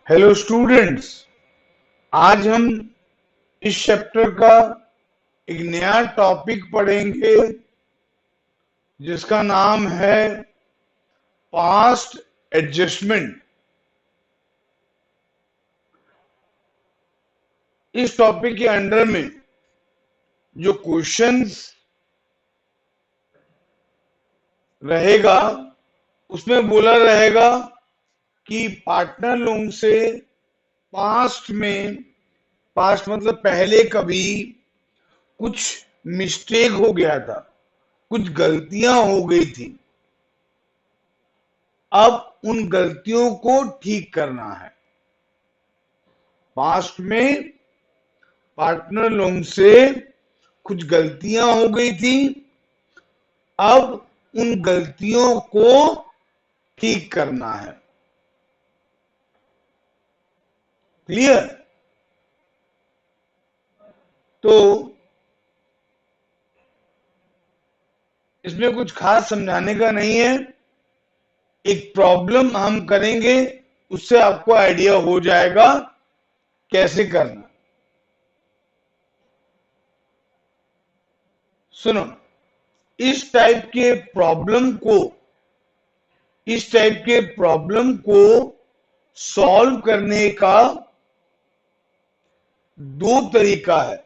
Hello students, आज हम इस चैप्टर का एक नया टॉपिक पढ़ेंगे जिसका नाम है पास्ट एडजस्टमेंट। इस टॉपिक के अंडर में जो क्वेश्चंस रहेगा उसमें बोला रहेगा कि पार्टनर लोगों से पास्ट मतलब पहले कभी कुछ मिस्टेक हो गया था, कुछ गलतियां हो गई थी, अब उन गलतियों को ठीक करना है। पास्ट में पार्टनर लोगों से कुछ गलतियां हो गई थी, अब उन गलतियों को ठीक करना है। क्लियर? तो इसमें कुछ खास समझाने का नहीं है, एक प्रॉब्लम हम करेंगे, उससे आपको आइडिया हो जाएगा कैसे करना। सुनो, इस टाइप के प्रॉब्लम को सॉल्व करने का दो तरीका है।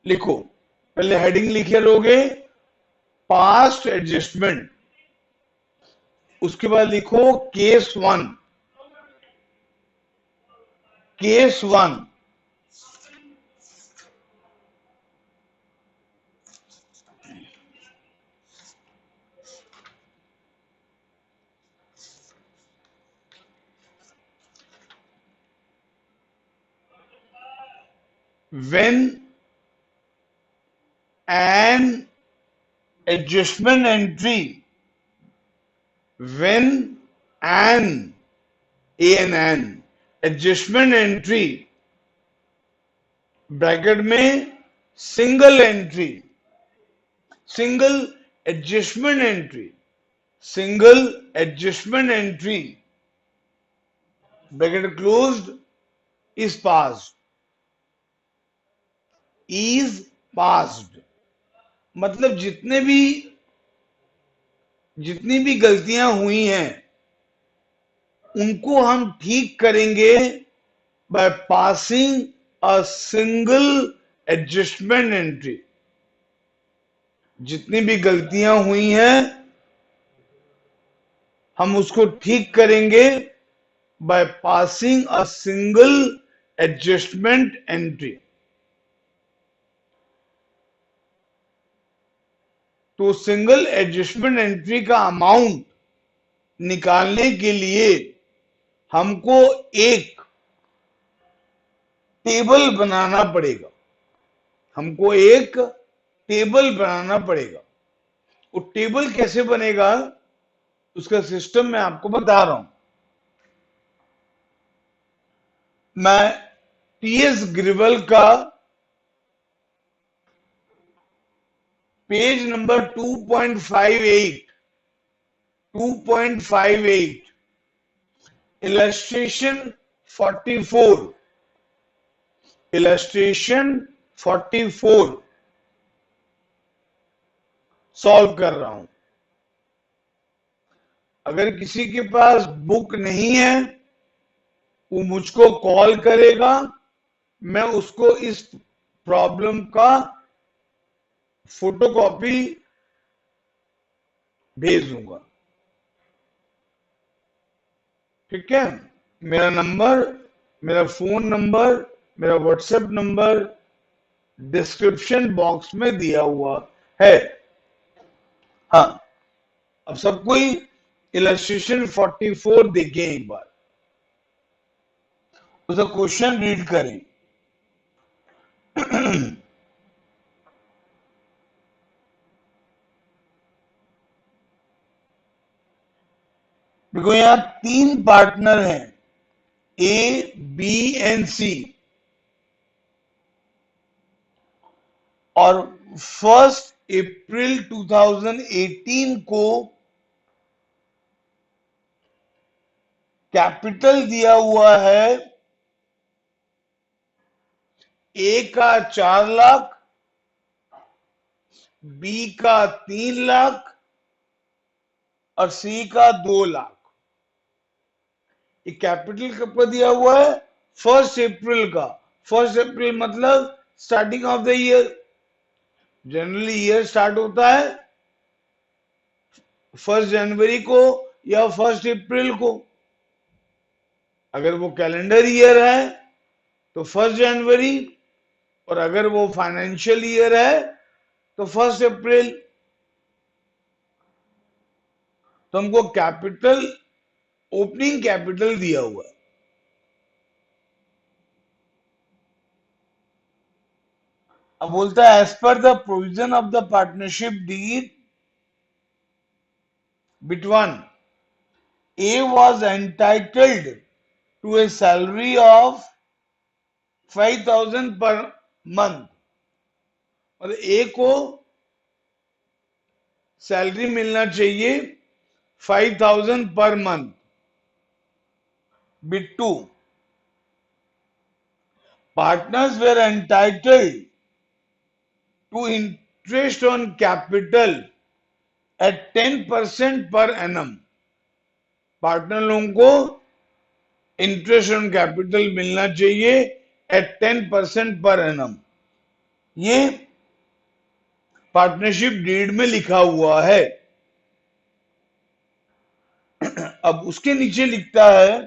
लिखो, पहले हेडिंग लिखे लोगे पास्ट एडजस्टमेंट, उसके बाद लिखो case one. Case one, when an adjustment entry when an adjustment entry bracket में single adjustment entry bracket closed is passed मतलब जितनी भी गलतियां हुई हैं उनको हम ठीक करेंगे by passing a single adjustment entry. जितनी भी गलतियां हुई हैं हम उसको ठीक करेंगे by passing a single adjustment entry. तो सिंगल एडजस्टमेंट एंट्री का अमाउंट निकालने के लिए हमको एक टेबल बनाना पड़ेगा। वो टेबल कैसे बनेगा उसका सिस्टम मैं आपको बता रहा हूं। मैं टीएस ग्रिवल का पेज नंबर 2.58 इलस्ट्रेशन 44 सॉल्व कर रहा हूं। अगर किसी के पास बुक नहीं है वो मुझको कॉल करेगा, मैं उसको इस प्रॉब्लम का फोटोकॉपी भेज दूंगा। ठीक है? मेरा फोन नंबर, मेरा व्हाट्सएप नंबर डिस्क्रिप्शन बॉक्स में दिया हुआ है। हाँ, अब सब कोई इलस्ट्रेशन 44 देखें एक बार, उसका क्वेश्चन रीड करें। देखो यहां तीन पार्टनर हैं, ए बी एंड सी, और फर्स्ट अप्रैल 2018 को कैपिटल दिया हुआ है ए का 4 लाख, बी का 3 लाख और सी का 2 लाख। ये कैपिटल कब का दिया हुआ है? 1 अप्रैल का। 1 अप्रैल मतलब starting of the year. Generally year start होता है 1 जनवरी को या 1 अप्रैल को। अगर वो कैलेंडर ईयर है तो 1 जनवरी, और अगर वो फाइनेंशियल ईयर है तो 1 अप्रैल। तो हमको कैपिटल, ओपनिंग कैपिटल दिया हुआ है। अब बोलता है as per the provision of the partnership deed between A was entitled to a salary of 5,000 per month, और ए को सैलरी मिलना चाहिए 5,000 per month. Bittu, partners were entitled to interest on capital at 10% per annum। Partner लोगों को interest on capital मिलना चाहिए eight 10% per annum. ये partnership deed में लिखा हुआ है। अब उसके नीचे लिखता है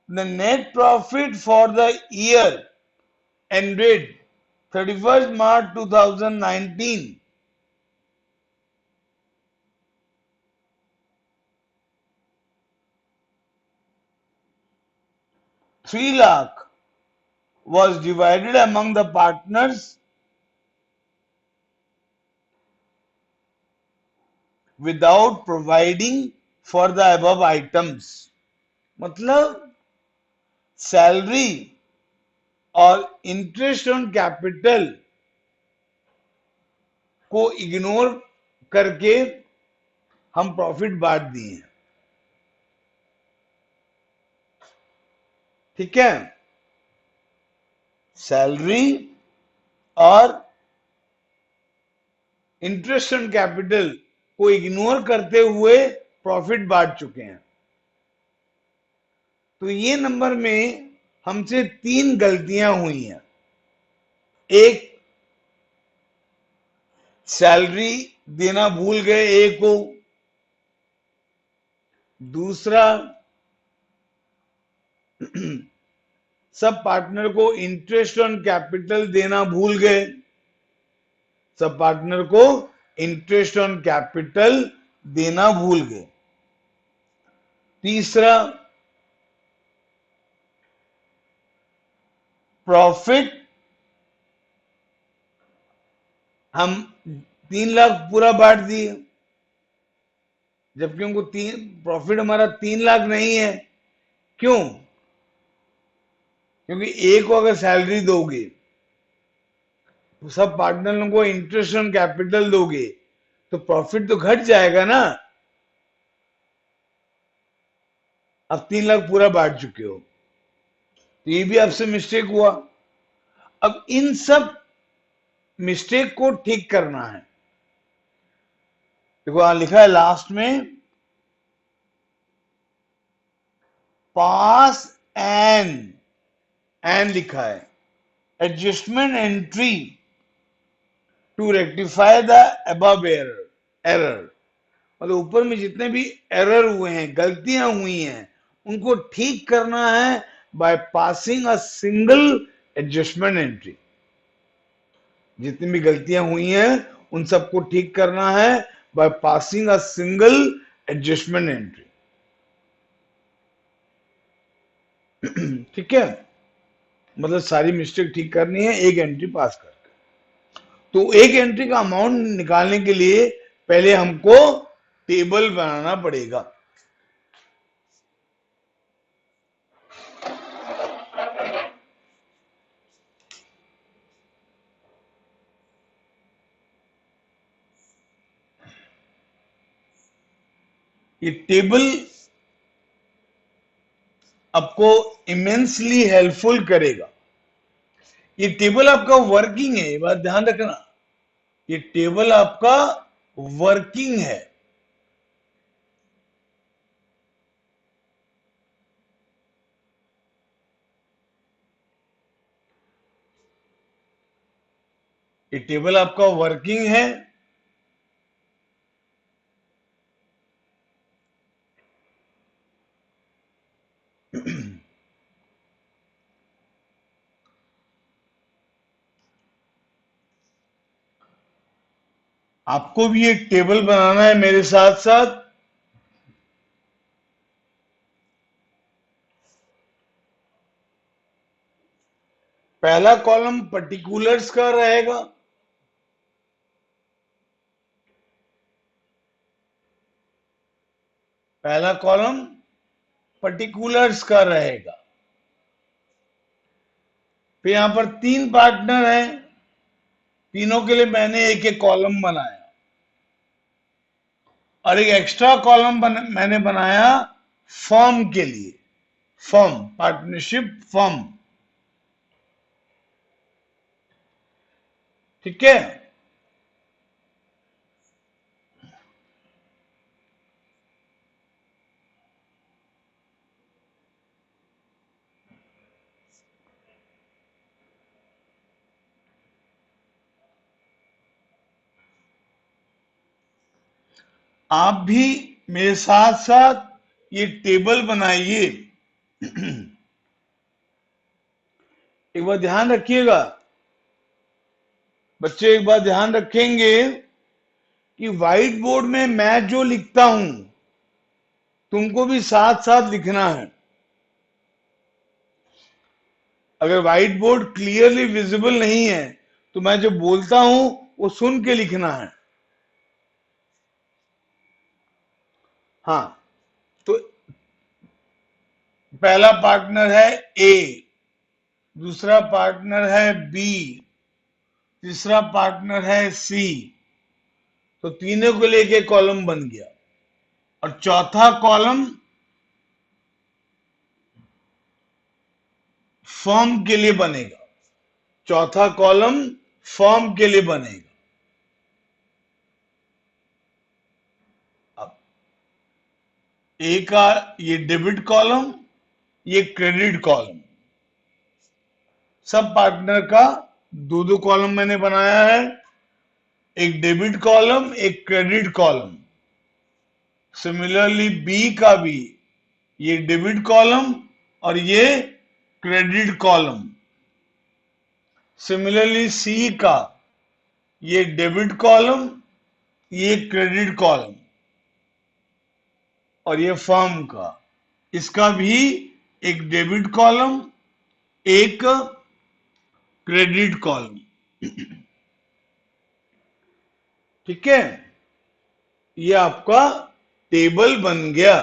the net profit for the year ended 31 March 2019 3 lakh was divided among the partners without providing for the above items। मतलब सैलरी और इंटरेस्ट ऑन कैपिटल को इग्नोर करके हम प्रॉफिट बांट दिए। ठीक है, सैलरी और इंटरेस्ट ऑन कैपिटल को इग्नोर करते हुए प्रॉफिट बांट चुके हैं। तो ये नंबर में हमसे 3 गलतियां हुई हैं। एक, सैलरी देना भूल गए ए को। दूसरा, सब पार्टनर को इंटरेस्ट ऑन कैपिटल देना भूल गए। सब पार्टनर को इंटरेस्ट ऑन कैपिटल देना भूल गए। तीसरा, प्रॉफिट हम 3 लाख पूरा बांट दिए, जबकि उनको प्रॉफिट हमारा 3 लाख नहीं है। क्यों? क्योंकि ए को अगर सैलरी दोगे, तो सब पार्टनरों को इंटरेस्ट ऑन कैपिटल दोगे, तो प्रॉफिट तो घट जाएगा ना। अब 3 लाख पूरा बांट चुके हो, तो ये भी आपसे मिस्टेक हुआ। अब इन सब मिस्टेक को ठीक करना है। देखो यहां लिखा है लास्ट में, पास एन लिखा है, adjustment entry to rectify the above error. मतलब ऊपर में जितने भी एरर हुए हैं, गलतियां हुई हैं, उनको ठीक करना है by passing a single adjustment entry. जितनी भी गलतियां हुई हैं उन सबको ठीक करना है by passing a single adjustment entry. ठीक है, मतलब सारी मिस्टेक ठीक करनी है एक एंट्री पास करके। तो एक एंट्री का अमाउंट निकालने के लिए पहले हमको टेबल बनाना पड़ेगा। ये टेबल आपको इमेंसली हेल्पफुल करेगा। ये टेबल आपका वर्किंग है, ये बात ध्यान रखना, ये टेबल आपका वर्किंग है। ये टेबल आपका वर्किंग है। आपको भी एक टेबल बनाना है मेरे साथ साथ। पहला कॉलम पर्टिकुलर्स का रहेगा, पहला कॉलम पर्टिकुलर्स का रहेगा। फिर यहां पर तीन पार्टनर हैं, तीनों के लिए मैंने एक एक कॉलम बनाया और एक एक्स्ट्रा कॉलम मैंने बनाया फर्म के लिए, फर्म, पार्टनरशिप फर्म। ठीक है। आप भी मेरे साथ साथ ये टेबल बनाइए। एक बार ध्यान रखिएगा बच्चे, एक बार ध्यान रखेंगे कि व्हाइट बोर्ड में मैं जो लिखता हूं तुमको भी साथ साथ लिखना है। अगर व्हाइट बोर्ड क्लियरली विजिबल नहीं है तो मैं जो बोलता हूं वो सुन के लिखना है। हाँ, तो पहला पार्टनर है ए, दूसरा पार्टनर है बी, तीसरा पार्टनर है सी। तो तीनों को लेके कॉलम बन गया और चौथा कॉलम फर्म के लिए बनेगा, चौथा कॉलम फर्म के लिए बनेगा। अब ए का ये डेबिट कॉलम, ये क्रेडिट कॉलम, सब पार्टनर का दो दो कॉलम मैंने बनाया है, एक डेबिट कॉलम एक क्रेडिट कॉलम। सिमिलरली बी का भी ये डेबिट कॉलम और ये क्रेडिट कॉलम। सिमिलरली सी का ये डेबिट कॉलम, ये क्रेडिट कॉलम और ये फर्म का, इसका भी एक डेबिट कॉलम एक क्रेडिट कॉलम। ठीक है, ये आपका टेबल बन गया।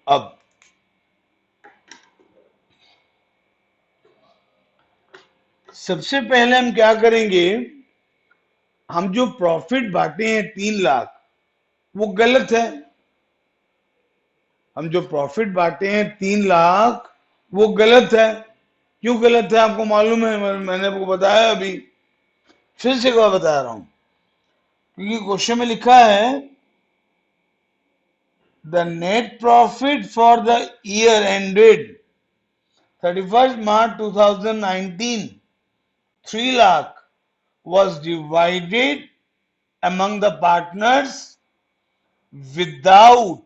अब सबसे पहले हम क्या करेंगे, हम जो प्रॉफिट बांटे हैं 3 लाख वो गलत है। हम जो प्रॉफिट बांटे हैं 3 लाख वो गलत है। क्यों गलत है आपको मालूम है? मैंने आपको बताया अभी, फिर से एक बार बता रहा हूं, क्योंकि क्वेश्चन में लिखा है the net profit for the year ended 31 March 2019 3 lakh was divided among the partners without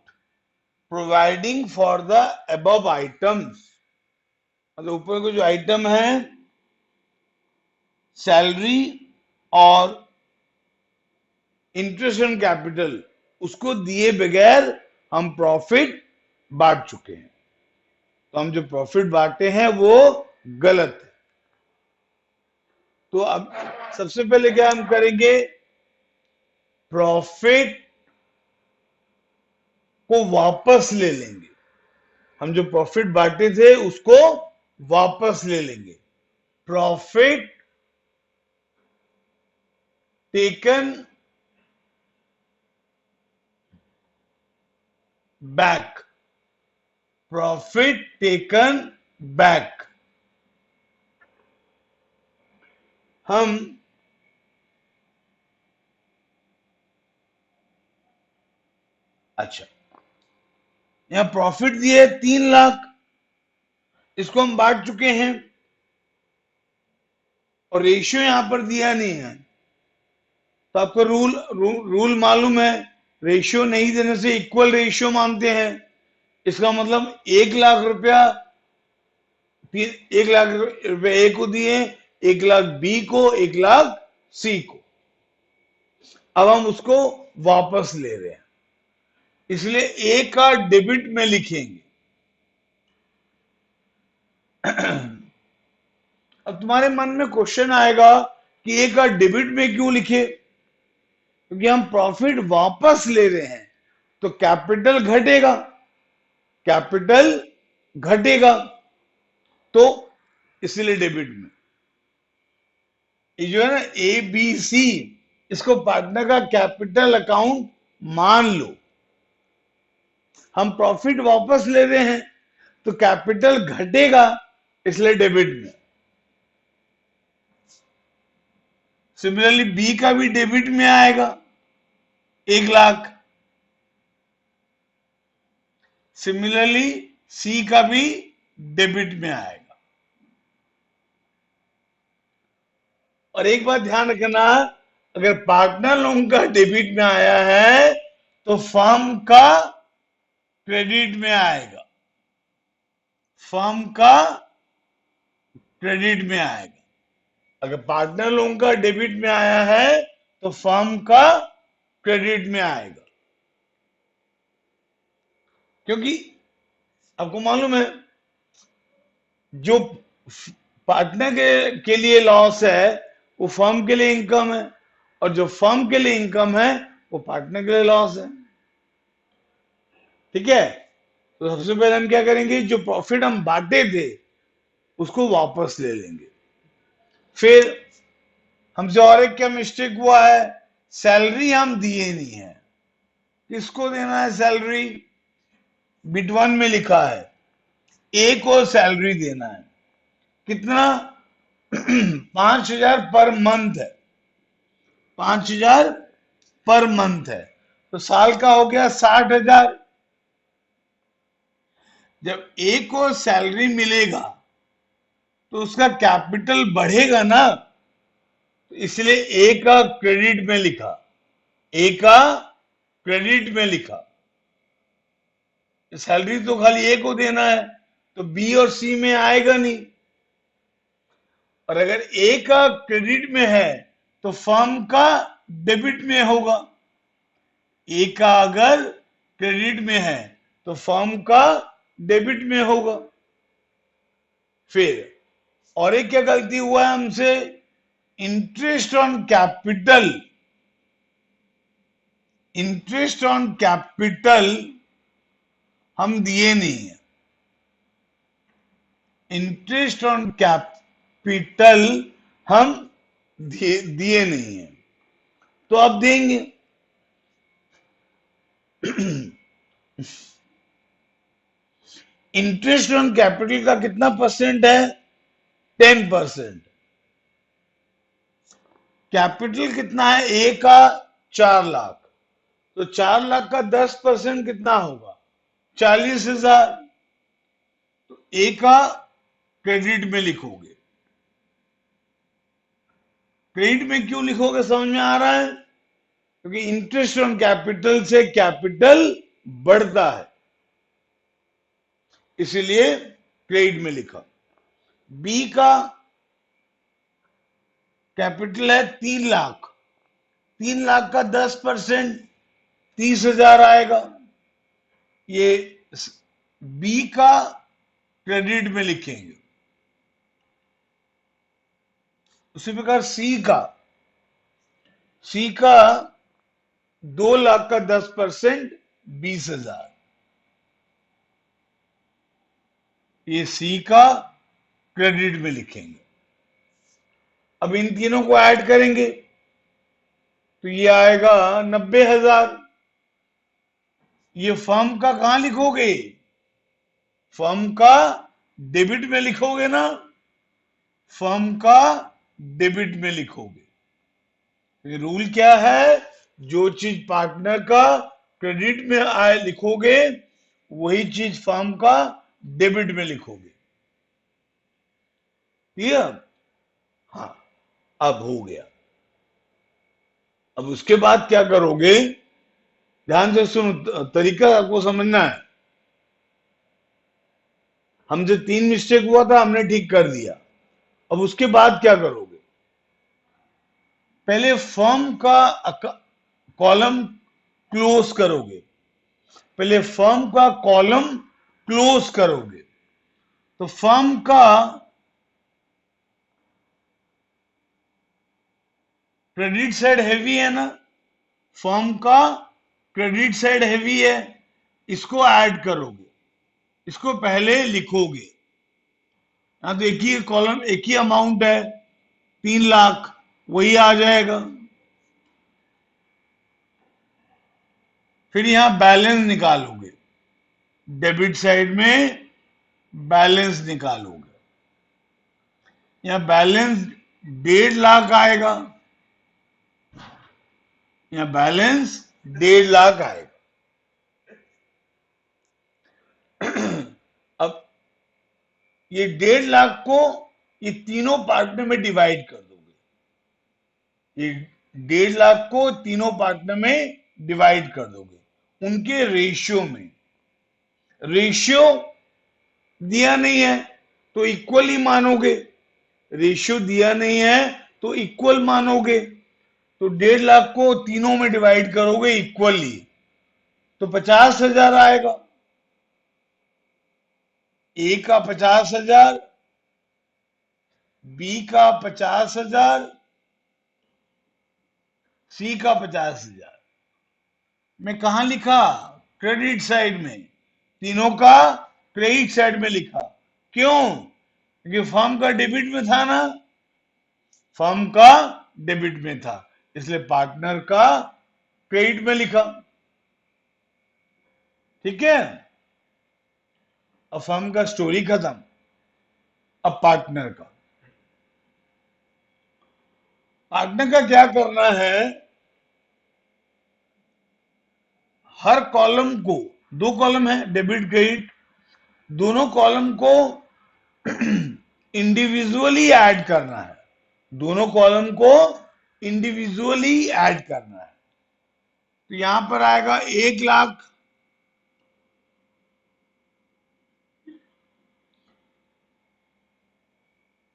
providing for the above items। मतलब ऊपर के जो आइटम है सैलरी और इंटरेस्ट ऑन कैपिटल, उसको दिए बगैर हम प्रॉफिट बांट चुके हैं। तो हम जो प्रॉफिट बांटे हैं वो गलत है। तो अब सबसे पहले क्या हम करेंगे, प्रॉफिट को वापस ले लेंगे। हम जो प्रॉफिट बांटे थे उसको वापस ले लेंगे। Profit taken back, profit taken back. हम अच्छा, यहां प्रॉफिट दिए 3 लाख, इसको हम बांट चुके हैं और रेशियो यहां पर दिया नहीं है। तो आपको रूल मालूम है, रेशियो नहीं देने से इक्वल रेशियो मानते हैं। इसका मतलब 1 लाख रुपया, 1 लाख रुपए ए को दिए, 1 लाख बी को, 1 लाख सी को। अब हम उसको वापस ले रहे हैं, इसलिए ए का डेबिट में लिखेंगे। अब तुम्हारे मन में क्वेश्चन आएगा कि ए का डेबिट में क्यों लिखे, क्योंकि हम प्रॉफिट वापस ले रहे हैं तो कैपिटल घटेगा, कैपिटल घटेगा, तो इसलिए डेबिट में। ये जो है ना ए बी सी, इसको पार्टनर का कैपिटल अकाउंट मान लो। हम प्रॉफिट वापस ले रहे हैं तो कैपिटल घटेगा, इसलिए डेबिट में। सिमिलरली बी का भी डेबिट में आएगा 1 लाख, सिमिलरली सी का भी डेबिट में आएगा। और एक बात ध्यान रखना, अगर पार्टनर लोगों का डेबिट में आया है तो फर्म का क्रेडिट में आएगा, फर्म का क्रेडिट में आएगा। अगर पार्टनर लोगों का डेबिट में आया है तो फर्म का क्रेडिट में आएगा, क्योंकि आपको मालूम है जो पार्टनर के लिए लॉस है वो फर्म के लिए इनकम है, और जो फर्म के लिए इनकम है वो पार्टनर के लिए लॉस है। ठीक है, तो सबसे पहले हम क्या करेंगे, जो प्रॉफिट हम बांटे थे उसको वापस ले लेंगे। फिर हमसे और एक क्या मिस्टेक हुआ है, सैलरी हम दिए नहीं है। किसको देना है सैलरी, बिट 1 में लिखा है ए को सैलरी देना है। कितना 5,000 पर मंथ है, 5,000 पर मंथ है, तो साल का हो गया 60,000। जब ए को सैलरी मिलेगा तो उसका कैपिटल बढ़ेगा ना, तो इसलिए ए का क्रेडिट में लिखा, ए का क्रेडिट में लिखा। सैलरी तो खाली ए को देना है तो बी और सी में आएगा नहीं, और अगर ए का क्रेडिट में है तो फर्म का डेबिट में होगा। ए का अगर क्रेडिट में है तो फर्म का डेबिट में होगा। फिर और एक क्या गलती हुआ है हमसे, interest on capital, interest on capital हम दिए नहीं है, इंटरेस्ट ऑन कैपिटल हम दिए नहीं है, तो अब देंगे। इंटरेस्ट ऑन कैपिटल का कितना परसेंट है, 10%। कैपिटल कितना है ए का, 4 लाख, तो 4 लाख का 10% कितना होगा, 40,000। तो ए का क्रेडिट में लिखोगे, क्रेडिट में क्यों लिखोगे समझ में आ रहा है, क्योंकि इंटरेस्ट ऑन कैपिटल से कैपिटल बढ़ता है, इसलिए क्रेडिट में लिखा। बी का कैपिटल है 3 लाख, 3 लाख का 10% 30,000 आएगा, ये बी का क्रेडिट में लिखेंगे। उसी प्रकार सी का, सी का 2 लाख का 10% 20,000, ये सी का क्रेडिट में लिखेंगे। अब इन तीनों को ऐड करेंगे तो ये आएगा 90,000। ये फर्म का कहां लिखोगे? फर्म का डेबिट में लिखोगे ना, फर्म का डेबिट में लिखोगे। रूल क्या है? जो चीज पार्टनर का क्रेडिट में आए लिखोगे, वही चीज फर्म का डेबिट में लिखोगे। क्लियर? हाँ, अब हो गया। अब उसके बाद क्या करोगे? ध्यान से सुनो, तरीका आपको समझना है। हमसे 3 मिस्टेक हुआ था, हमने ठीक कर दिया। अब उसके बाद क्या करोगे? पहले फर्म का कॉलम क्लोज करोगे। पहले फर्म का कॉलम क्लोज करोगे। तो फर्म का क्रेडिट साइड हैवी है ना, फर्म का क्रेडिट साइड हैवी है, इसको ऐड करोगे, इसको पहले लिखोगे। यहां तो एक ही कॉलम, एक ही अमाउंट है, 3 लाख, वही आ जाएगा। फिर यहां बैलेंस निकालोगे, डेबिट साइड में बैलेंस निकालोगे। यहां बैलेंस 1.5 लाख आएगा, यहां बैलेंस 1.5 लाख आएगा। अब ये 1.5 लाख को ये तीनों पार्टनर में डिवाइड कर दोगे। ये 1.5 लाख को तीनों पार्टनर में डिवाइड कर दोगे, उनके रेशियो में। रेशियो दिया नहीं है तो इक्वली मानोगे, रेशियो दिया नहीं है तो इक्वल मानोगे। तो 1.5 लाख को तीनों में डिवाइड करोगे इक्वली, तो 50,000 आएगा। ए का 50,000, बी का 50,000, सी का 50,000। मैं कहां लिखा? क्रेडिट साइड में। तीनों का क्रेडिट साइड में लिखा। क्यों? क्योंकि फर्म का डेबिट में था ना, फर्म का डेबिट में था, इसलिए पार्टनर का क्रेडिट में लिखा। ठीक है? अब फर्म का स्टोरी खत्म। अब पार्टनर का, पार्टनर का क्या करना है? हर कॉलम को, 2 कॉलम है डेबिट क्रेडिट, दोनों कॉलम को इंडिविजुअली ऐड करना है। दोनों कॉलम को इंडिविजुअली ऐड करना है। तो यहां पर आएगा 1 लाख,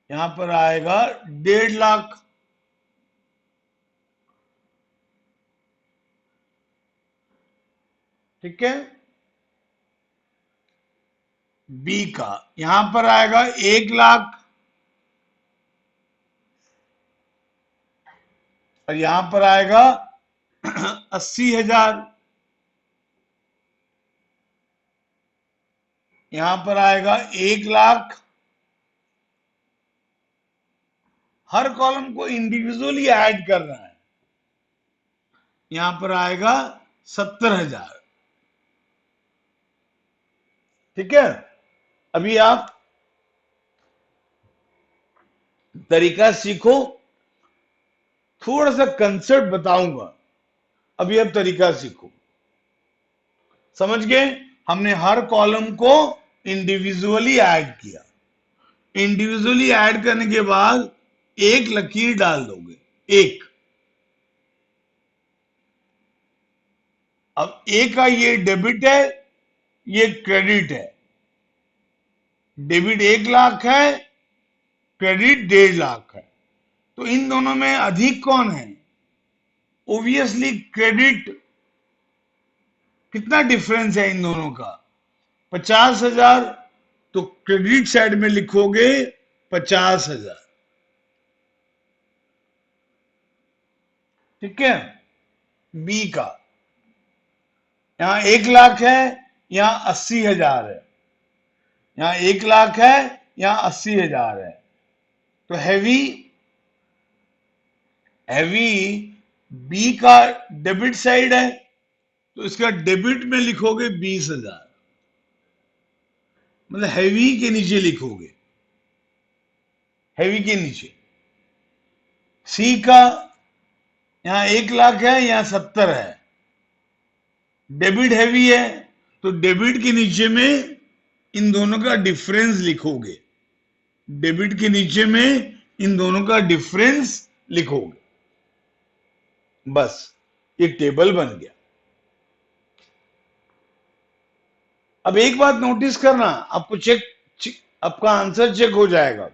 यहां पर आएगा 1.5 लाख। ठीक है? बी का यहां पर आएगा 1 लाख, और यहां पर आएगा 80,000, यहां पर आएगा 1 लाख। हर कॉलम को इंडिविजुअली ऐड करना है। यहां पर आएगा 70,000। ठीक है? अभी आप तरीका सीखो, थोड़ा सा कंसेप्ट बताऊंगा, अभी आप तरीका सीखो। समझ गए? हमने हर कॉलम को इंडिविजुअली ऐड किया। इंडिविजुअली ऐड करने के बाद एक लकीर डाल दोगे, एक। अब ए का ये डेबिट है, ये क्रेडिट है। डेबिट 1 लाख है, क्रेडिट 1.5 लाख है। तो इन दोनों में अधिक कौन है? Obviously credit. कितना डिफरेंस है इन दोनों का? 50,000। तो क्रेडिट साइड में लिखोगे 50,000। ठीक है? बी का यहां 1 लाख है, यहां 80,000 है। यहां 1 लाख है, यहां 80,000 है। तो हैवी हैवी बी का डेबिट साइड है, तो इसका डेबिट में लिखोगे 20,000, मतलब हैवी के नीचे लिखोगे, हैवी के नीचे। सी का यहां 1 लाख है, यहां 70 है, डेबिट हैवी है, तो डेबिट के नीचे में इन दोनों का डिफरेंस लिखोगे, डेबिट के नीचे में इन दोनों का डिफरेंस लिखोगे, बस ये टेबल बन गया। अब एक बात नोटिस करना, आपको आपका आंसर चेक हो जाएगा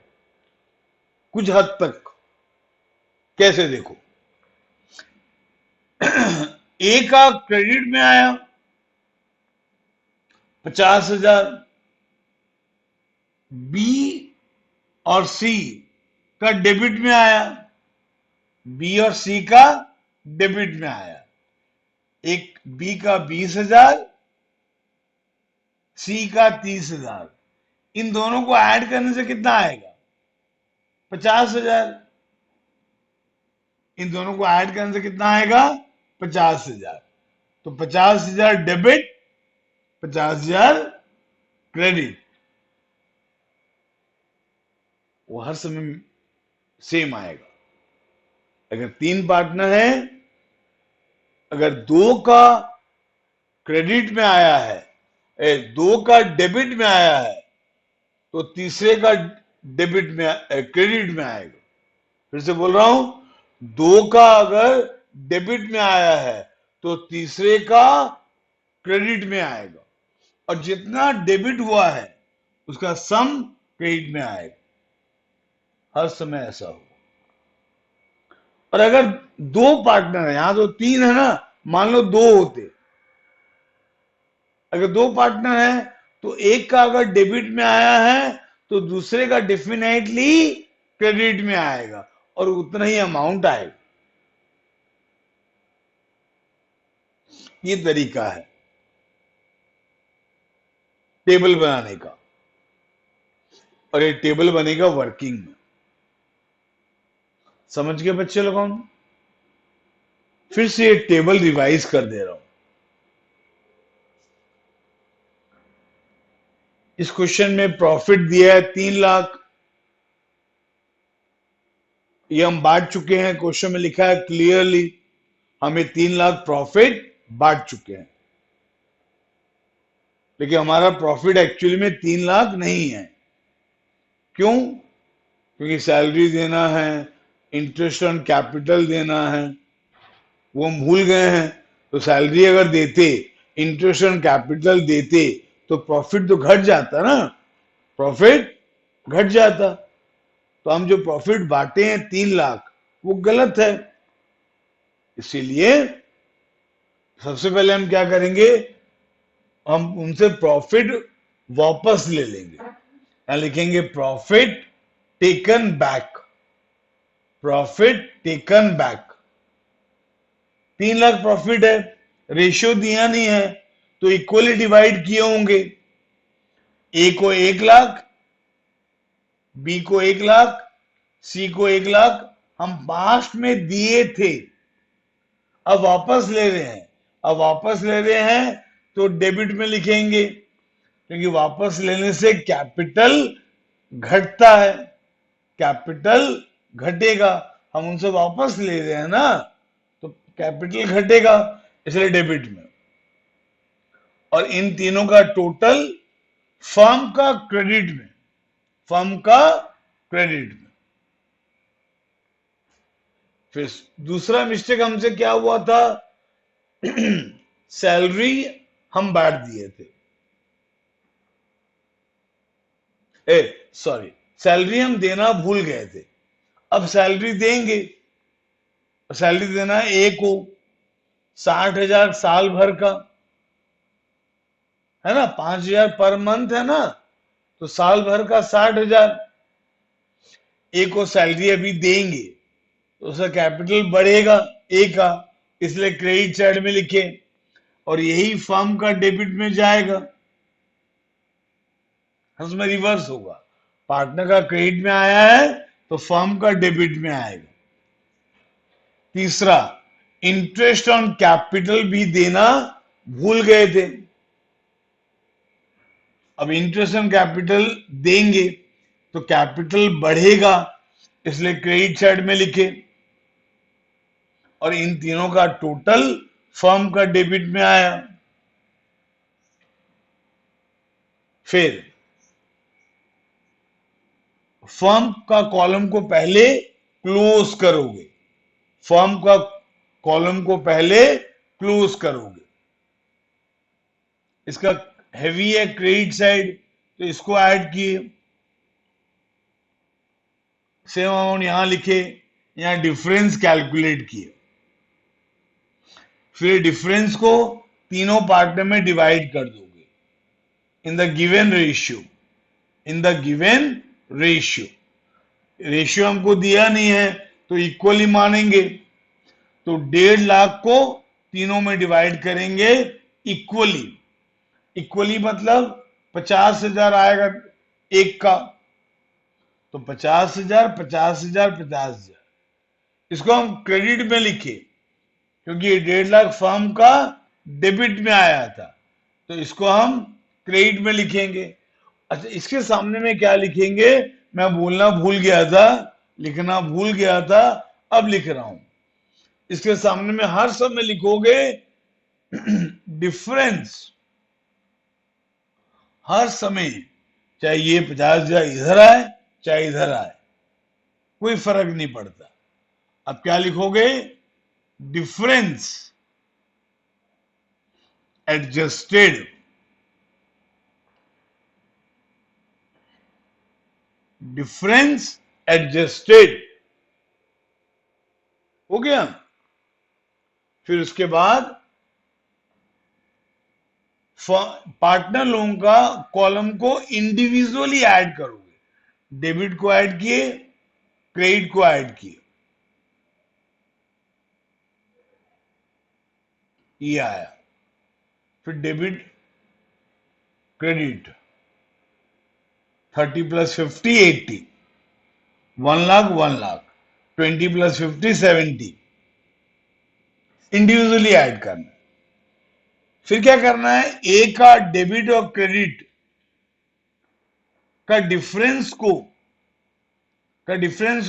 कुछ हद तक। कैसे देखो, ए का क्रेडिट में आया 50,000, बी और सी का डेबिट में आया, बी और सी का डेबिट में आया, एक बी का 20,000, सी का 30,000, इन दोनों को ऐड करने से कितना आएगा? 50,000। इन दोनों को ऐड करने से कितना आएगा? 50,000। तो 50,000 डेबिट, 50,000 क्रेडिट, वो हर समय सेम आएगा। अगर 3 पार्टनर है, अगर 2 का क्रेडिट में आया है, 2 का डेबिट में आया है, तो तीसरे का डेबिट में क्रेडिट में आएगा। फिर से बोल रहा हूं, 2 का अगर डेबिट में आया है तो तीसरे का क्रेडिट में आएगा, और जितना डेबिट हुआ है उसका सम क्रेडिट में आएगा। हर समय ऐसा हो। और अगर 2 पार्टनर है, यहां तो 3 है ना, मान लो 2 होते, अगर 2 पार्टनर है तो एक का अगर डेबिट में आया है तो दूसरे का डेफिनेटली क्रेडिट में आएगा, और उतना ही अमाउंट आएगा। ये तरीका है टेबल बनाने का, और ये टेबल बनेगा वर्किंग में। समझ गए बच्चे लोगों? फिर से ये टेबल रिवाइज कर दे रहा हूं। इस क्वेश्चन में प्रॉफिट दिया है 3 लाख, ये हम बांट चुके हैं, क्वेश्चन में लिखा है क्लियरली हमें 3 लाख प्रॉफिट बांट चुके हैं, लेकिन हमारा प्रॉफिट एक्चुअली में 3 लाख नहीं है। क्यों? क्योंकि सैलरी देना है, इंटरेस्ट ऑन कैपिटल देना है, वो हम भूल गए हैं। तो सैलरी अगर देते, इंटरेस्ट ऑन कैपिटल देते, तो प्रॉफिट तो घट जाता ना, प्रॉफिट घट जाता। तो हम जो प्रॉफिट बांटे हैं 3 लाख, वो गलत है। इसीलिए सबसे पहले हम क्या करेंगे, हम उनसे प्रॉफिट वापस ले लेंगे, यहां लिखेंगे profit taken back, profit taken back. 3 lakh profit है, रेशियो दिया नहीं है, तो इक्वली डिवाइड किए होंगे। ए को 1 लाख, बी को 1 लाख, सी को 1 लाख, हम पास्ट में दिए थे, अब वापस ले रहे हैं। अब वापस ले रहे हैं तो डेबिट में लिखेंगे, क्योंकि वापस लेने से कैपिटल घटता है, कैपिटल घटेगा, हम उनसे वापस ले रहे हैं ना, तो कैपिटल घटेगा, इसलिए डेबिट में। और इन तीनों का टोटल फर्म का क्रेडिट में, फर्म का क्रेडिट में। फिर दूसरा मिस्टेक हमसे क्या हुआ था, सैलरी हम बांट दिए थे, सॉरी, सैलरी हम देना भूल गए थे। अब सैलरी देंगे, सैलरी देना है ए को 60,000 साल भर का, है ना, 5,000 पर मंथ है ना, तो साल भर का 60,000 ए को सैलरी अभी देंगे, तो उसका कैपिटल बढ़ेगा ए का, इसलिए क्रेडिट साइड में लिखे, और यही फर्म का डेबिट में जाएगा। उसमें रिवर्स होगा, पार्टनर का क्रेडिट में आया है तो फर्म का डेबिट में आएगा। तीसरा, इंटरेस्ट ऑन कैपिटल भी देना भूल गए थे। अब इंटरेस्ट ऑन कैपिटल देंगे तो कैपिटल बढ़ेगा, इसलिए क्रेडिट साइड में लिखे, और इन तीनों का टोटल फर्म का डेबिट में आया। फिर फर्म का कॉलम को पहले क्लोज करोगे, फर्म का कॉलम को पहले क्लोज करोगे। इसका हैवी है क्रेडिट साइड, तो इसको ऐड किए, सेम अमाउंट यहां लिखे, यहां डिफरेंस कैलकुलेट किए। फिर डिफरेंस को तीनों पार्ट में डिवाइड कर दोगे in the given ratio, in the given ratio. Ratio हमको दिया नहीं है तो इक्वली मानेंगे, तो 1.5 लाख को तीनों में डिवाइड करेंगे इक्वली। इक्वली मतलब 50,000 आएगा एक का, तो 50,000, 50,000, 50,000, इसको हम क्रेडिट में लिखे क्योंकि ये 1.5 लाख फर्म का डेबिट में आया था, तो इसको हम क्रेडिट में लिखेंगे। अच्छा, इसके सामने में क्या लिखेंगे, मैं बोलना भूल गया था, लिखना भूल गया था, अब लिख रहा हूं। इसके सामने में हर समय लिखोगे डिफरेंस, हर समय, चाहे ये 50,000 इधर आए चाहे इधर आए, कोई फर्क नहीं पड़ता। अब क्या लिखोगे, डिफरेंस एडजस्टेड, डिफरेंस एडजस्टेड, हो गया। फिर उसके बाद पार्टनर लोन का कॉलम को इंडिविजुअली ऐड करोगे, डेबिट को ऐड किए, क्रेडिट को ऐड किए, ये आया। फिर debit credit 30 + 50 80, 1 lakh 1 lakh, 20 + 50 70, individually add करना। फिर क्या करना है, ए का डेबिट और क्रेडिट का डिफरेंस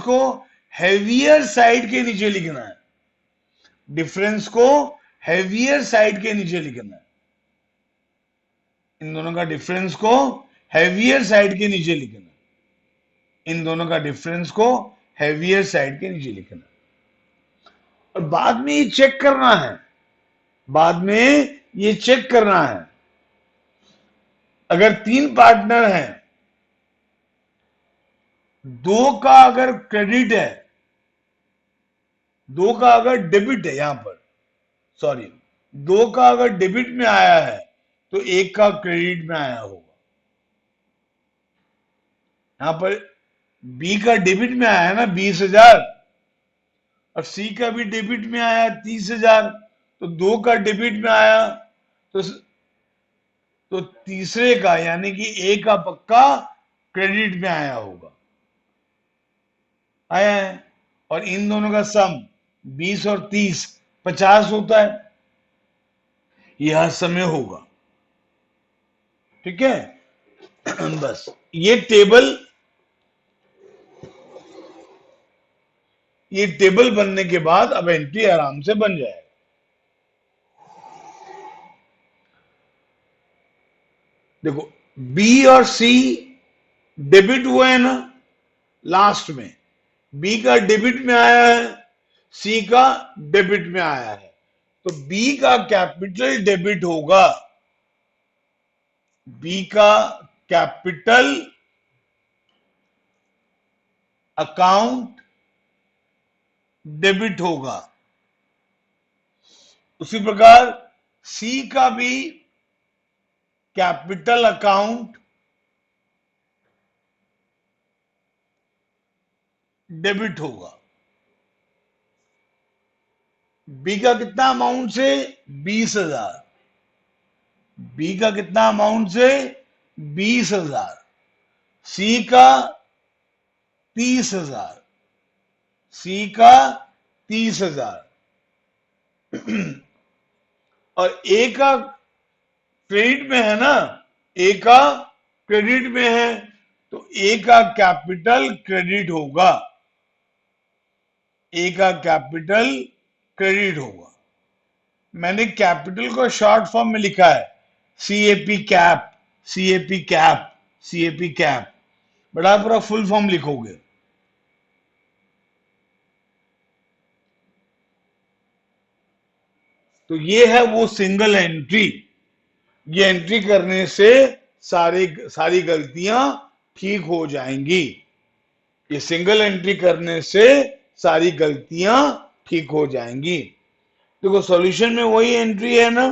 को हैवियर साइड के नीचे लिखना है, डिफरेंस को हैवियर साइड के नीचे लिखना है, इन दोनों का डिफरेंस को हैवियर साइड के नीचे लिखना है, इन दोनों का डिफरेंस को हैवियर साइड के नीचे लिखना है। और बाद में ये चेक करना है, बाद में ये चेक करना है, अगर 3 पार्टनर हैं, 2 का अगर क्रेडिट है, 2 का अगर डेबिट है, यहां पर सॉरी 2 का अगर डेबिट में आया है तो 1 का क्रेडिट में आया होगा। यहां पर बी का डेबिट में आया है ना 20,000, और सी का भी डेबिट में आया 30,000, तो 2 का डेबिट में आया, तो तीसरे का यानी कि ए का पक्का क्रेडिट में आया होगा, आया है। और इन दोनों का सम 20 और 30 50 होता है, यह हर समय होगा, ठीक है। बस ये टेबल बनने के बाद अब एंट्री आराम से बन जाएगा। देखो, बी और सी डेबिट हुए हैं ना, लास्ट में बी का डेबिट में आया है, सी का डेबिट में आया है, तो बी का कैपिटल डेबिट होगा, बी का कैपिटल अकाउंट डेबिट होगा। उसी प्रकार सी का भी कैपिटल अकाउंट डेबिट होगा। बी का कितना अमाउंट से, 20,000, बी का कितना अमाउंट से, 20,000, सी का 30,000, सी का 30,000 और ए का क्रेडिट में है ना, ए का क्रेडिट में है, तो ए का कैपिटल क्रेडिट होगा, ए का कैपिटल क्रेडिट होगा। मैंने कैपिटल को शॉर्ट फॉर्म में लिखा है CAP cap, CAP cap, CAP cap, बड़ा पूरा फुल फॉर्म लिखोगे। तो ये है वो सिंगल एंट्री, ये एंट्री करने से सारी गलतियां ठीक हो जाएंगी, ये सिंगल एंट्री करने से सारी गलतियां ठीक हो जाएंगी। देखो सॉल्यूशन में वही एंट्री है ना,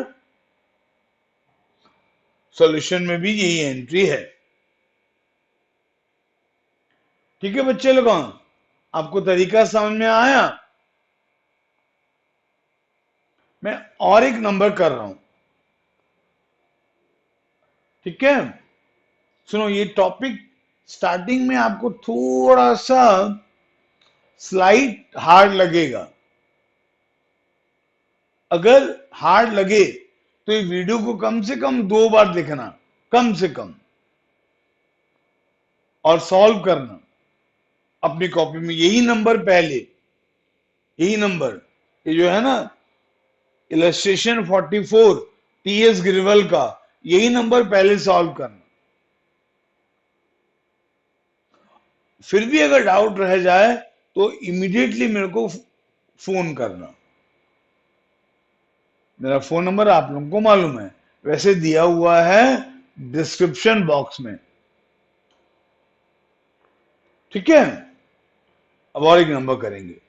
सॉल्यूशन में भी यही एंट्री है। ठीक है बच्चे लोग, आपको तरीका समझ में आया? मैं और एक नंबर कर रहा हूं, ठीक है? सुनो, ये टॉपिक स्टार्टिंग में आपको थोड़ा सा स्लाइट हार्ड लगेगा। अगर हार्ड लगे तो ये वीडियो को कम से कम 2 बार देखना, कम से कम, और सॉल्व करना अपनी कॉपी में। यही नंबर पहले, यही नंबर, ये जो है ना इलस्ट्रेशन 44 टीएस ग्रिवल का, यही नंबर पहले सॉल्व करना। फिर भी अगर डाउट रह जाए तो इमीडिएटली मेरे को फोन करना। मेरा फोन नंबर आप लोगों को मालूम है, वैसे दिया हुआ है डिस्क्रिप्शन बॉक्स में, ठीक है? अब और एक नंबर करेंगे।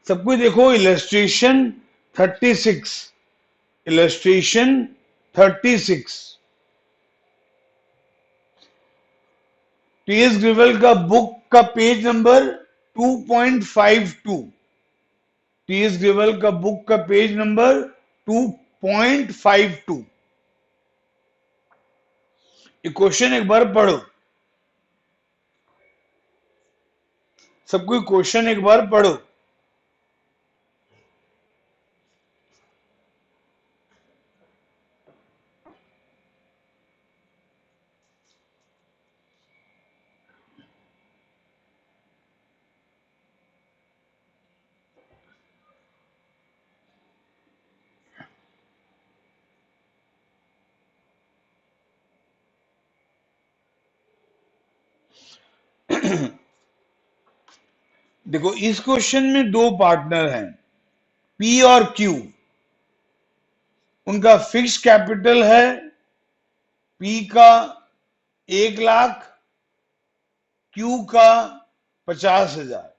सब कुछ देखो, इलस्ट्रेशन 36, इलस्ट्रेशन 36, टीएस ग्रिवल का बुक का पेज नंबर 2.52, टीएस ग्रिवल का बुक का पेज नंबर 2.52। ये क्वेश्चन एक बार पढ़ो, सब कोई क्वेश्चन एक बार पढ़ो। देखो इस क्वेश्चन में 2 पार्टनर हैं, पी और क्यू। उनका फिक्स कैपिटल है, पी का 1,00,000, क्यू का 50,000।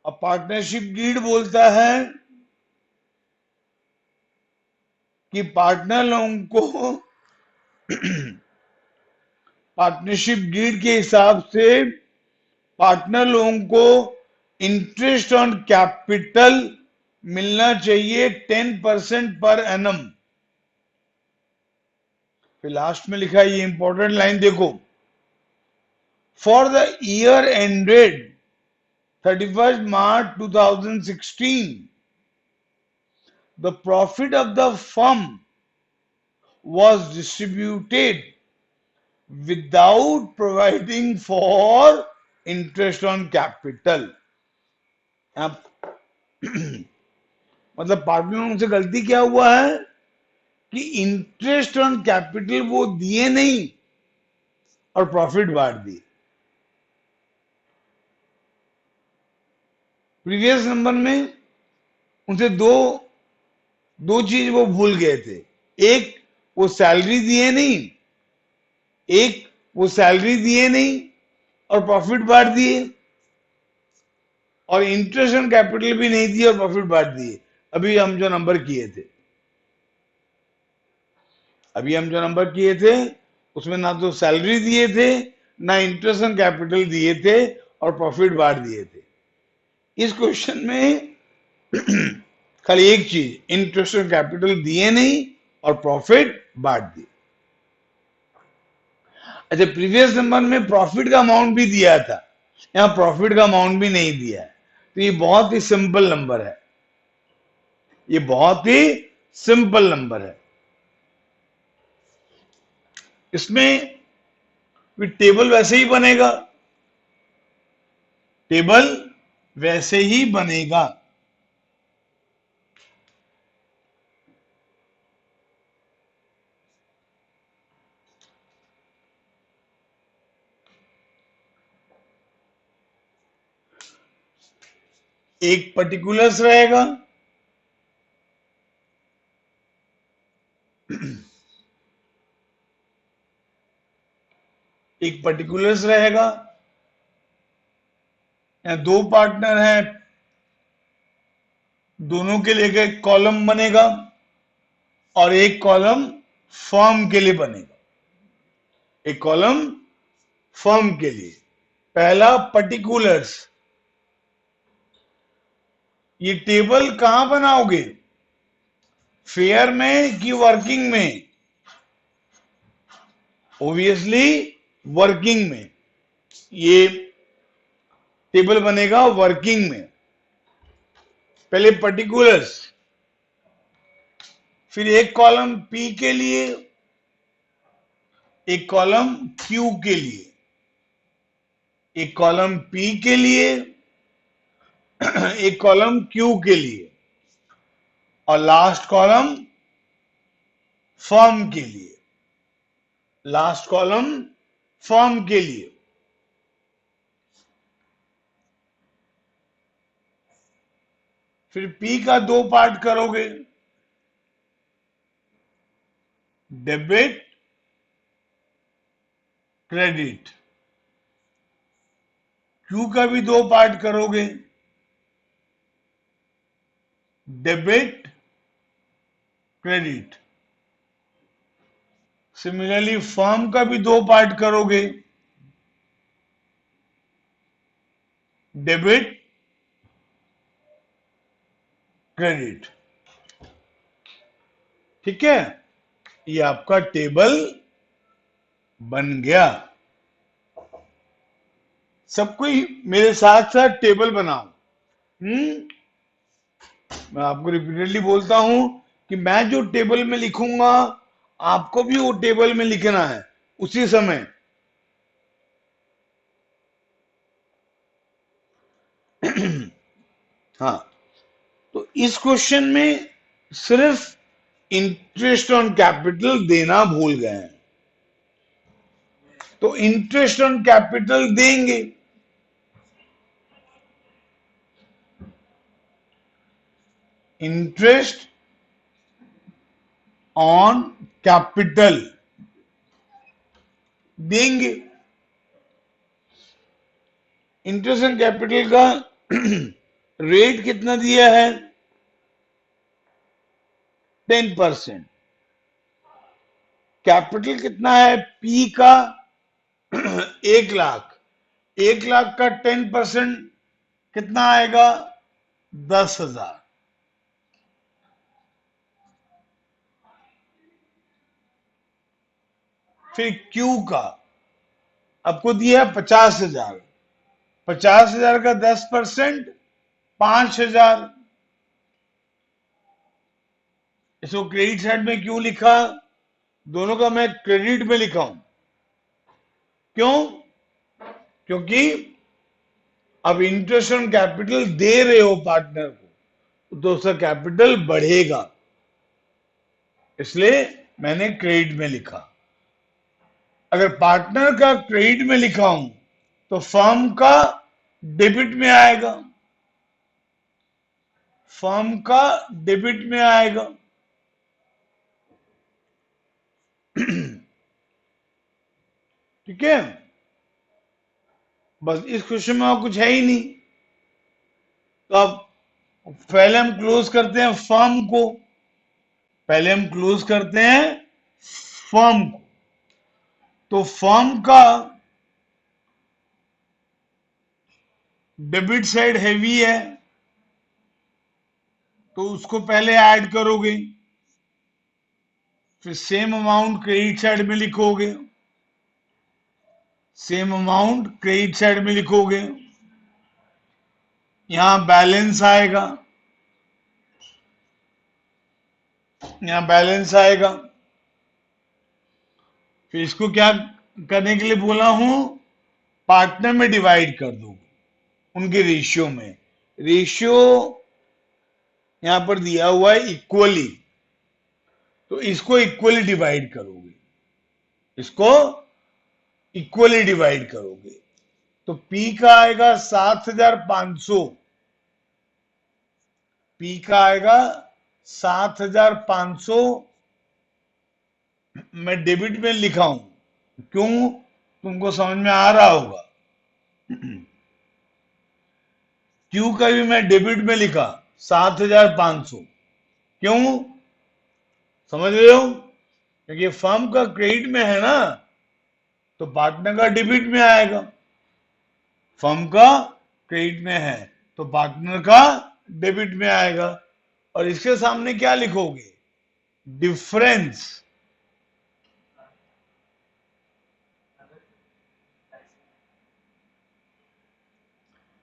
अब पार्टनरशिप डीड बोलता है कि पार्टनर लोगों को पार्टनरशिप डीड के हिसाब से पार्टनर लोगों को इंटरेस्ट ऑन कैपिटल मिलना चाहिए 10% पर एनम। फिर लास्ट में लिखा है, ये इंपॉर्टेंट लाइन देखो, for the year ended 31st March 2016 the profit of the firm was distributed without providing for interest on capital। मतलब पार्टनरों से गलती क्या हुआ है कि इंटरेस्ट ऑन कैपिटल वो दिए नहीं और प्रॉफिट बांट दिए। प्रीवियस नंबर में उनसे दो चीज वो भूल गए थे, एक वो सैलरी दिए नहीं, एक वो सैलरी दिए नहीं और प्रॉफिट बांट दिए, और इंटरेस्ट ऑन कैपिटल भी नहीं दिए और प्रॉफिट बांट दिए। अभी हम जो नंबर किए थे, उसमें ना तो सैलरी दिए थे, ना इंटरेस्ट ऑन कैपिटल दिए थे, और प्रॉफिट बांट दिए थे। इस क्वेश्चन में खाली एक चीज, इंटरेस्ट ऑन कैपिटल दिए नहीं और प्रॉफिट बांट दिए। अच्छा, प्रीवियस नंबर में प्रॉफिट का अमाउंट भी दिया था, यहां प्रॉफिट का अमाउंट भी नहीं दिया है। तो ये बहुत ही सिंपल नंबर है, ये बहुत ही सिंपल नंबर है। इसमें भी टेबल वैसे ही बनेगा, टेबल वैसे ही बनेगा। एक पर्टिकुलर्स रहेगा, एक पर्टिकुलर्स रहेगा, या दो पार्टनर हैं, दोनों के लिए एक कॉलम बनेगा, और एक कॉलम फर्म के लिए बनेगा, एक कॉलम फर्म के लिए। पहला पर्टिकुलर्स, ये टेबल कहां बनाओगे, फेयर में कि वर्किंग में? ऑब्वियसली वर्किंग में, ये टेबल बनेगा वर्किंग में। पहले पर्टिकुलर्स, फिर एक कॉलम पी के लिए, एक कॉलम क्यू के लिए, एक कॉलम पी के लिए, एक कॉलम क्यू के लिए, और लास्ट कॉलम फर्म के लिए, लास्ट कॉलम फर्म के लिए। फिर पी का दो पार्ट करोगे, डेबिट क्रेडिट। क्यू का भी दो पार्ट करोगे, डेबिट क्रेडिट। सिमिलरली फर्म का भी दो पार्ट करोगे, डेबिट क्रेडिट। ठीक है, ये आपका टेबल बन गया। सबको ही मेरे साथ साथ टेबल बनाओ। मैं आपको रिपीटेडली बोलता हूं कि मैं जो टेबल में लिखूंगा, आपको भी वो टेबल में लिखना है उसी समय। हाँ, तो इस क्वेश्चन में सिर्फ इंटरेस्ट ऑन कैपिटल देना भूल गए हैं, तो इंटरेस्ट ऑन कैपिटल देंगे। इंटरेस्ट ऑन कैपिटल देंगे। इंटरेस्ट ऑन कैपिटल का रेट कितना दिया है? 10%। कैपिटल कितना है पी का? 1 लाख। 1 लाख का 10% कितना आएगा? 10,000। फिर क्यू का आपको दिया 50,000। 50,000 का 10% 5,000। इसको क्रेडिट साइड में क्यों लिखा? दोनों का मैं क्रेडिट में लिखा हूं। क्यों? क्योंकि अब इंटरेस्ट ऑन कैपिटल दे रहे हो पार्टनर को, तो उसका कैपिटल बढ़ेगा, इसलिए मैंने क्रेडिट में लिखा। अगर पार्टनर का क्रेडिट में लिखा हूं तो फर्म का डेबिट में आएगा, फर्म का डेबिट में आएगा। ठीक है, बस इस क्वेश्चन में और कुछ है ही नहीं। तो अब पहले हम क्लोज करते हैं फर्म को, पहले हम क्लोज करते हैं फर्म को। तो फर्म का डेबिट साइड हैवी है, तो उसको पहले ऐड करोगे, फिर सेम अमाउंट क्रेडिट साइड में लिखोगे, सेम अमाउंट क्रेडिट साइड में लिखोगे, यहां बैलेंस आएगा, यहां बैलेंस आएगा। फिर इसको क्या करने के लिए बोला हूं, पार्टनर में डिवाइड कर दो, उनके रेशियो में। रेशियो यहां पर दिया हुआ है इक्वली, तो इसको इक्वली डिवाइड करोगे, इसको इक्वली डिवाइड करोगे। तो P का आएगा 7,500, P का आएगा 7,500, मैं डेबिट में लिखा हूं, क्यों, तुमको समझ में आ रहा होगा। Q का भी मैं डेबिट में लिखा 7,500, क्यों, समझ रहे हो, क्योंकि फर्म का क्रेडिट में है ना, तो पार्टनर का डेबिट में आएगा। फर्म का क्रेडिट में है तो पार्टनर का डेबिट में आएगा। और इसके सामने क्या लिखोगे, डिफरेंस,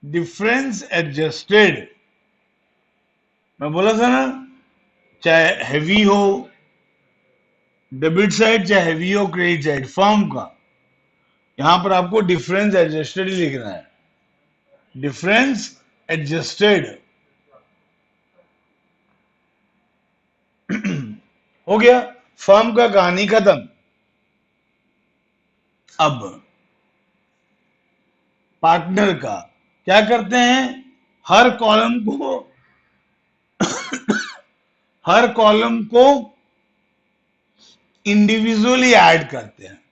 डिफरेंस एडजस्टेड। मैं बोला था ना, चाहे हैवी हो डेबिट साइड, चाहे हैवी हो क्रेडिट साइड फर्म का, यहां पर आपको डिफरेंस एडजस्टेड ही लिखना है, डिफरेंस एडजस्टेड। हो गया, फर्म का कहानी खत्म। अब पार्टनर का क्या करते हैं, हर कॉलम को, हर कॉलम को इंडिविजुअली ऐड करते हैं।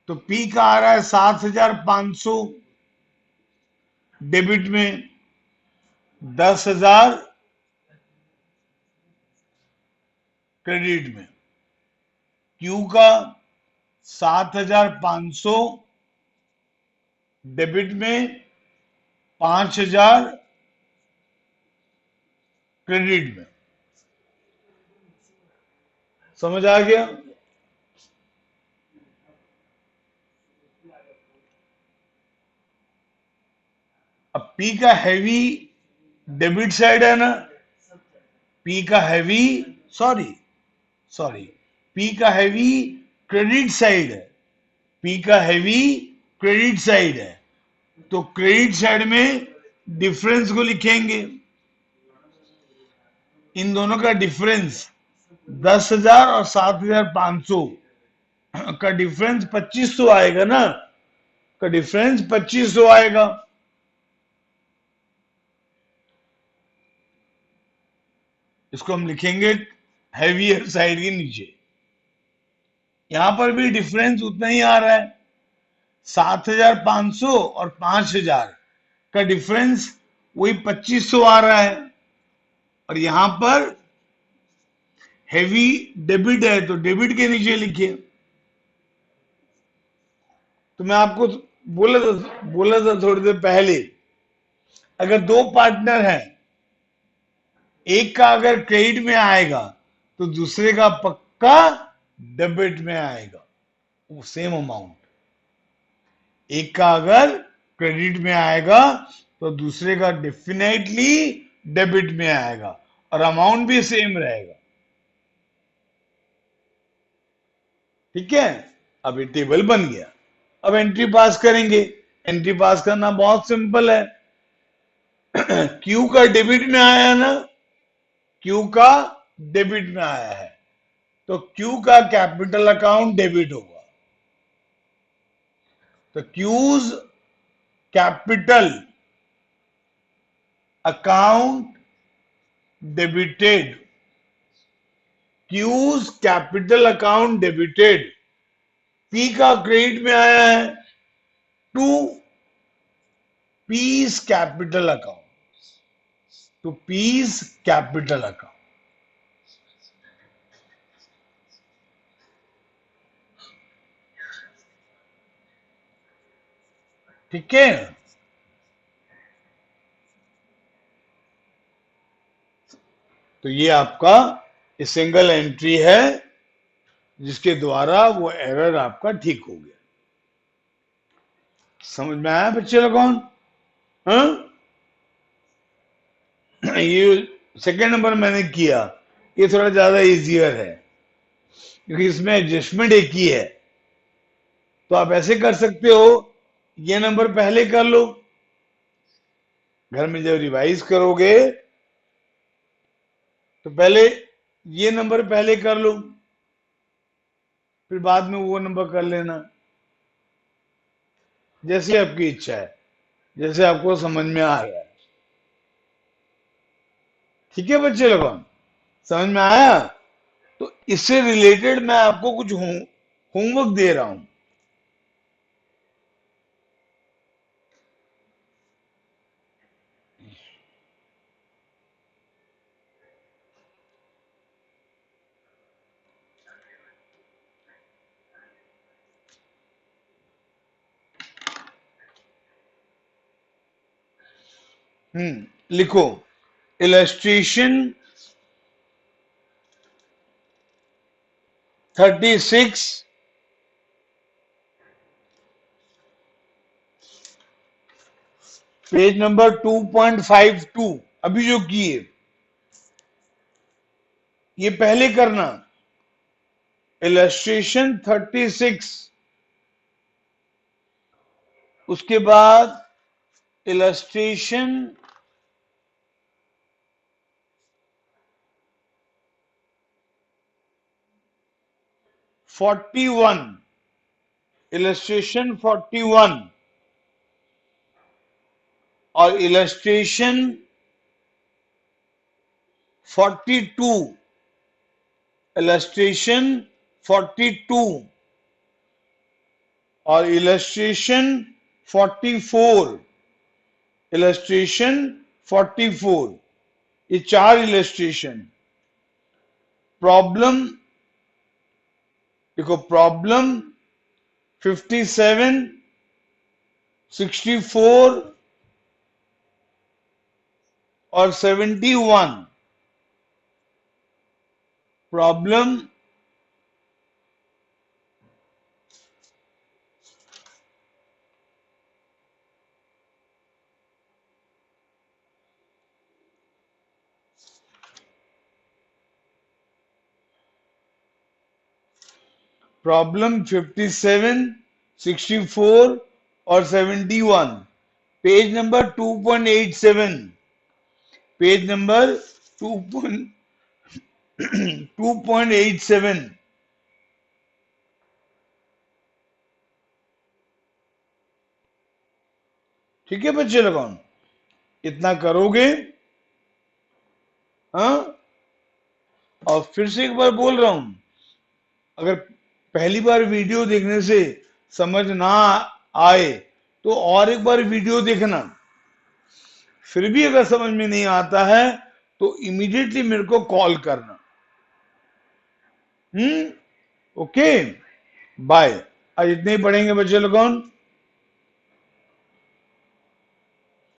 तो P का आ रहा है 7,500 डेबिट में, 10,000 क्रेडिट में। Q का 7,500 डेबिट में, 5,000 क्रेडिट में। समझ आ गया। अब P का हैवी डेबिट साइड है ना, P का हैवी, सॉरी सॉरी, P का हैवी क्रेडिट साइड है, P का हैवी क्रेडिट साइड है, तो क्रेडिट साइड में डिफरेंस को लिखेंगे। इन दोनों का डिफरेंस 10,000 और 7,500 का डिफरेंस 2,500 आएगा ना, का डिफरेंस 2,500 आएगा। इसको हम लिखेंगे हैवियर साइड के नीचे। यहां पर भी डिफरेंस उतना ही आ रहा है, 7,500 और 5,000 का डिफरेंस वही 2,500 आ रहा है। और यहां पर हैवी डेबिट है तो डेबिट के नीचे लिखिए। तो मैं आपको बोला था थोड़ी देर पहले, अगर दो पार्टनर हैं, एक का अगर क्रेडिट में आएगा तो दूसरे का पक्का डेबिट में आएगा, वो सेम अमाउंट। एक का अगर क्रेडिट में आएगा तो दूसरे का डेफिनेटली डेबिट में आएगा और अमाउंट भी सेम रहेगा। ठीक है, अब ये टेबल बन गया। अब एंट्री पास करेंगे। एंट्री पास करना बहुत सिंपल है। क्यू का डेबिट में आया ना, क्यू का डेबिट में आया है, तो क्यू का कैपिटल अकाउंट डेबिट होगा। तो cues capital account debited, cues capital account debited. P का क्रेडिट में आया है 2 P's capital account. To P's capital account. ठीक है, तो ये आपका सिंगल एंट्री है जिसके द्वारा वो एरर आपका ठीक हो गया। समझ में आया बच्चे लोगों? हाँ, ये सेकेंड नंबर मैंने किया, ये थोड़ा ज्यादा इजियर है क्योंकि इसमें एडजस्टमेंट एक ही है। तो आप ऐसे कर सकते हो, ये नंबर पहले कर लो, घर में जब रिवाइज करोगे तो पहले ये नंबर पहले कर लो, फिर बाद में वो नंबर कर लेना, जैसे आपकी इच्छा है, जैसे आपको समझ में आ रहा है। ठीक है बच्चे लोगों, समझ में आया? तो इससे रिलेटेड मैं आपको कुछ होमवर्क दे रहा हूं। लिखो इलस्ट्रेशन 36 पेज नंबर 2.52 अभी जो किए ये पहले करना। इलस्ट्रेशन 36, उसके बाद इलस्ट्रेशन 41, इलस्ट्रेशन 41 और इलस्ट्रेशन 42, इलस्ट्रेशन 42 और इलस्ट्रेशन 44, इलस्ट्रेशन 44, ये चार इलस्ट्रेशन। प्रॉब्लम देखो, प्रॉब्लम 57, 64 और 71, प्रॉब्लम प्रॉब्लम 57, 64 और 71, पेज नंबर 2.87, पेज नंबर 2.87। ठीक है बच्चे लोगों, इतना करोगे। हाँ, और फिर से एक बार बोल रहा हूं, अगर पहली बार वीडियो देखने से समझ ना आए तो और एक बार वीडियो देखना, फिर भी अगर समझ में नहीं आता है तो इमीडिएटली मेरे को कॉल करना। Okay, bye. आज इतने ही पढ़ेंगे बच्चे लोगों।